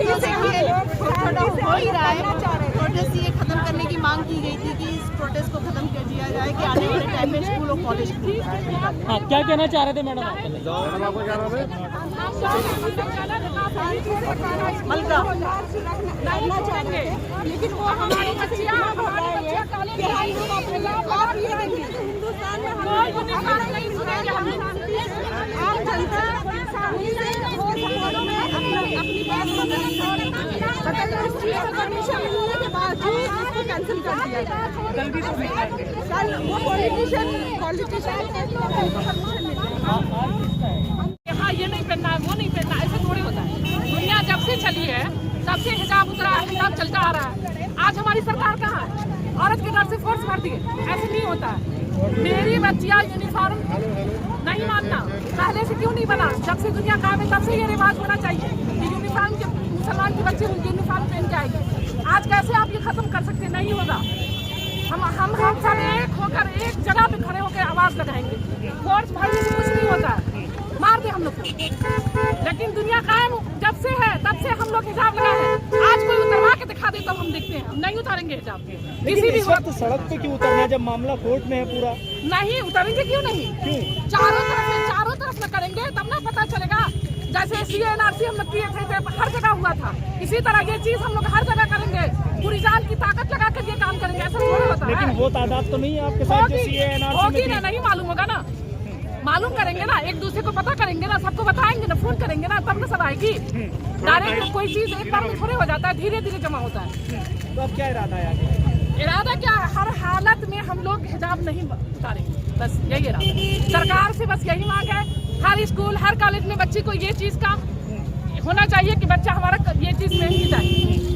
हो ही रहा है। प्रोटेस्ट ये खत्म करने की मांग की गई थी कि इस प्रोटेस्ट को खत्म कर दिया जाए कि आने वाले टाइम में स्कूल और कॉलेज हाँ, क्या कहना चाह रहे थे मैडम? मलका नहीं छोड़ेंगे, लेकिन वो हमारी बच्चियां कॉलेज में आई हैं, आप ये रहेंगे हिंदुस्तान में हम नहीं सुनेंगे। हम आम जनता अपनी बात परमिशन मिलने के बावजूद इसको कैंसिल कर दिया जाए। कल भी कल वो पॉलिटिशियन हाँ ये नहीं पहनना है, वो नहीं पहनना, ऐसे थोड़ी होता है। दुनिया जब से चली है तब से हिजाब उतरा, हिजाब चलता आ रहा है। आज हमारी सरकार कहाँ है? औरत के डर से फोर्स भर दिए, ऐसे नहीं होता है। मेरी बच्चियाँ यूनिफॉर्म नहीं मानना, पहले से क्यों नहीं बना? जब से दुनिया कायम है तब से ये रिवाज होना चाहिए कि यूनिफॉर्म जब मुसलमान की बच्ची यूनिफॉर्म पहन के आएगी। आज कैसे आप ये खत्म कर सकते? नहीं होगा। हम सब एक होकर एक जगह पे खड़े होकर आवाज लगाएंगे। फोर्स भरने से कुछ नहीं होता है, मार दे हम लोग को। लेकिन दुनिया कायम जब से है तब से हम लोग हिजाब लगाए हैं। आज कोई उतरवा के दिखा दे तब हम देखते हैं, हम नहीं उतारेंगे हिजाब। किसी भी वक्त सड़क पे क्यों उतरना जब मामला कोर्ट में है पूरा? नहीं उतरेंगे, क्यों नहीं? चारों तरफ में करेंगे तब ना पता चलेगा। जैसे CA/NRC हम लोग किए थे, हर जगह हुआ था। इसी तरह ये चीज हम लोग हर जगह करेंगे, पूरी जान की ताकत लगा कर ये काम करेंगे। ऐसा थोड़ी होता है। लेकिन वो तादाद तो नहीं है आपके साथ जो CA/NRC होगी ना, नहीं मालूम होगा ना, मालूम करेंगे ना, एक दूसरे को पता करेंगे ना, सबको बताएंगे ना, फोन करेंगे ना, तब ना सब आएगी। डायरेक्ट कोई चीज एक बार में थोड़े हो जाता है, धीरे धीरे जमा होता है। तो अब क्या इरादा है आगे? इरादा क्या है? हर हालत में हम लोग हिजाब नहीं उतारेंगे, बस यही इरादा। सरकार से बस यही मांग है, हर स्कूल हर कॉलेज में बच्ची को ये चीज का होना चाहिए कि बच्चा हमारा ये चीज पहन के जाए।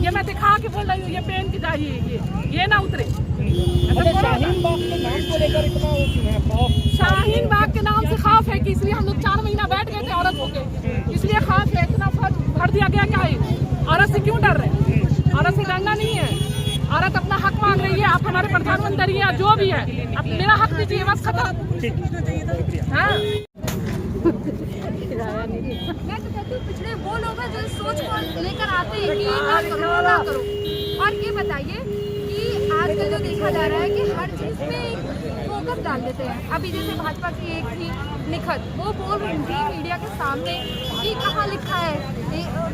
ये मैं दिखा के बोल रही हूँ, ये पहन के जाइए, ये ना उतरे। शाहीन बाग के नाम को लेकर इतना वो क्यों है खौफ? शाहीन बाग के नाम से खौफ है कि इसलिए हम लोग 4 महीना बैठ गए थे औरत होके, इसलिए खौफ है। इतना भर दिया गया क्या है? औरत से क्यों डर रहे? औरत से डरना नहीं है। औरत अपना हक मांग रही है, आप हमारे प्रधानमंत्री हैं, जो भी है, अब मेरा हक दीजिए, बस खत्म। हाँ मैं तो कहती हूँ पिछड़े वो लोग हैं जो इस सोच को लेकर आते हैं कि ना करो ना करो। और ये बताइए कि आजकल जो देखा जा रहा है कि हर चीज में फोकस डाल देते हैं। अभी जैसे भाजपा की एक थी निखत, वो बोल रही थी मीडिया के सामने कि कहाँ लिखा है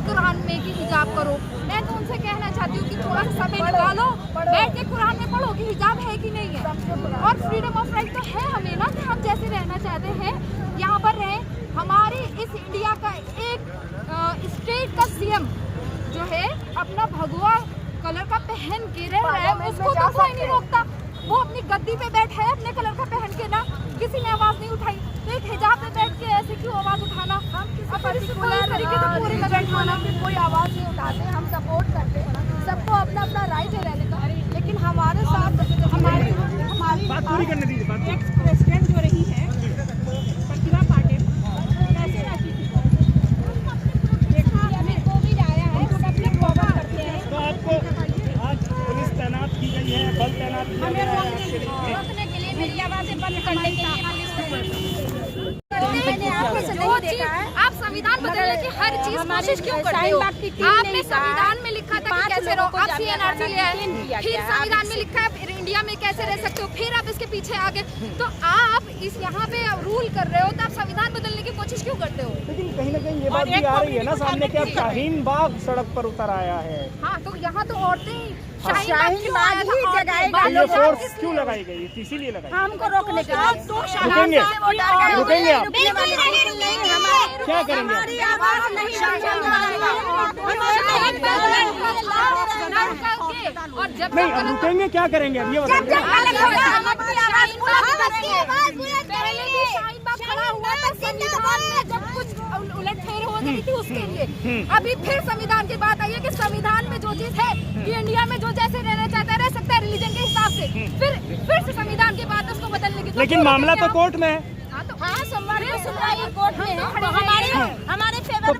कुरान में कि हिजाब करो। मैं तो उनसे कहना चाहती हूँ कि थोड़ा सा समय निकालो, बैठ के कुरान में पढ़ो कि हिजाब है कि नहीं है। और फ्रीडम ऑफ राइट तो है हमें ना, कि हम जैसे रहना चाहते हैं यहाँ पर रहें। हमारे इस इंडिया का एक स्टेट का CM जो है अपना भगवा कलर का पहन के रह रहा है, उसको तो कोई नहीं रोकता। वो अपनी गद्दी पे बैठा है अपने कलर का पहन के, ना किसी ने आवाज नहीं उठाई। तो एक हिजाब पे बैठ के ऐसे क्यों आवाज उठाना? कोई आवाज नहीं उठाते, हम सपोर्ट करते हैं, सबको अपना अपना राइट है रहने का। लेकिन हमारे साथ हमारी बात पूरी करने दीजिए। एक्स प्रेसिडेंट जो रही है प्रतिभा पाटिल, कैसे रहती थी, देखा हमें कोविड आया है, सब लोग वादा करते हैं। तो आपको आज पुलिस तैनात की गई है, बल तैनात किया गया है आपके लिए? रोकने के लिए, मेरी आवाजें बंद करने के लिए आप संविधान बदलने की हर चीज कोशिश क्यों करते हो? आपने संविधान में लिखा था कि कैसे रहो, आप CA/NRC ले आए, फिर संविधान में लिखा है इंडिया में कैसे रह सकते हो, फिर आप इसके पीछे आ गए। तो आप इस यहाँ पे रूल कर रहे हो, तो आप संविधान बदलने की कोशिश क्यों करते हो? लेकिन कहीं ना कहीं ये बात भी आ रही है ना सामने कि अब शाहीन बाग सड़क पर उतर आया है। हाँ, तो यहाँ तो औरतें शाहीन बाग ही जगाएगा। ये फोर्स क्यों लगाई गई? इसीलिए लगाई हमको रोकने के लिए। रुकेंगे आप? क्या करेंगे? हमारी आवाज नहीं और जब नहीं रुकेंगे, क्या करेंगे अब ये बताइए। पहले भी शाहीन बाग खड़ा हुआ था संविधान में, जब कुछ उलटफेर हो गई थी उसके लिए। अभी फिर संविधान की बात आई है कि संविधान में जो चीज है कि इंडिया में जो जैसे रहना चाहता है रह सकता है रिलीजन के हिसाब से, फिर से संविधान की बात है उसको बदलने की। लेकिन मामला तो कोर्ट में है। हाँ, सोमवार को सुनवाई कोर्ट में है। हमारे फेवर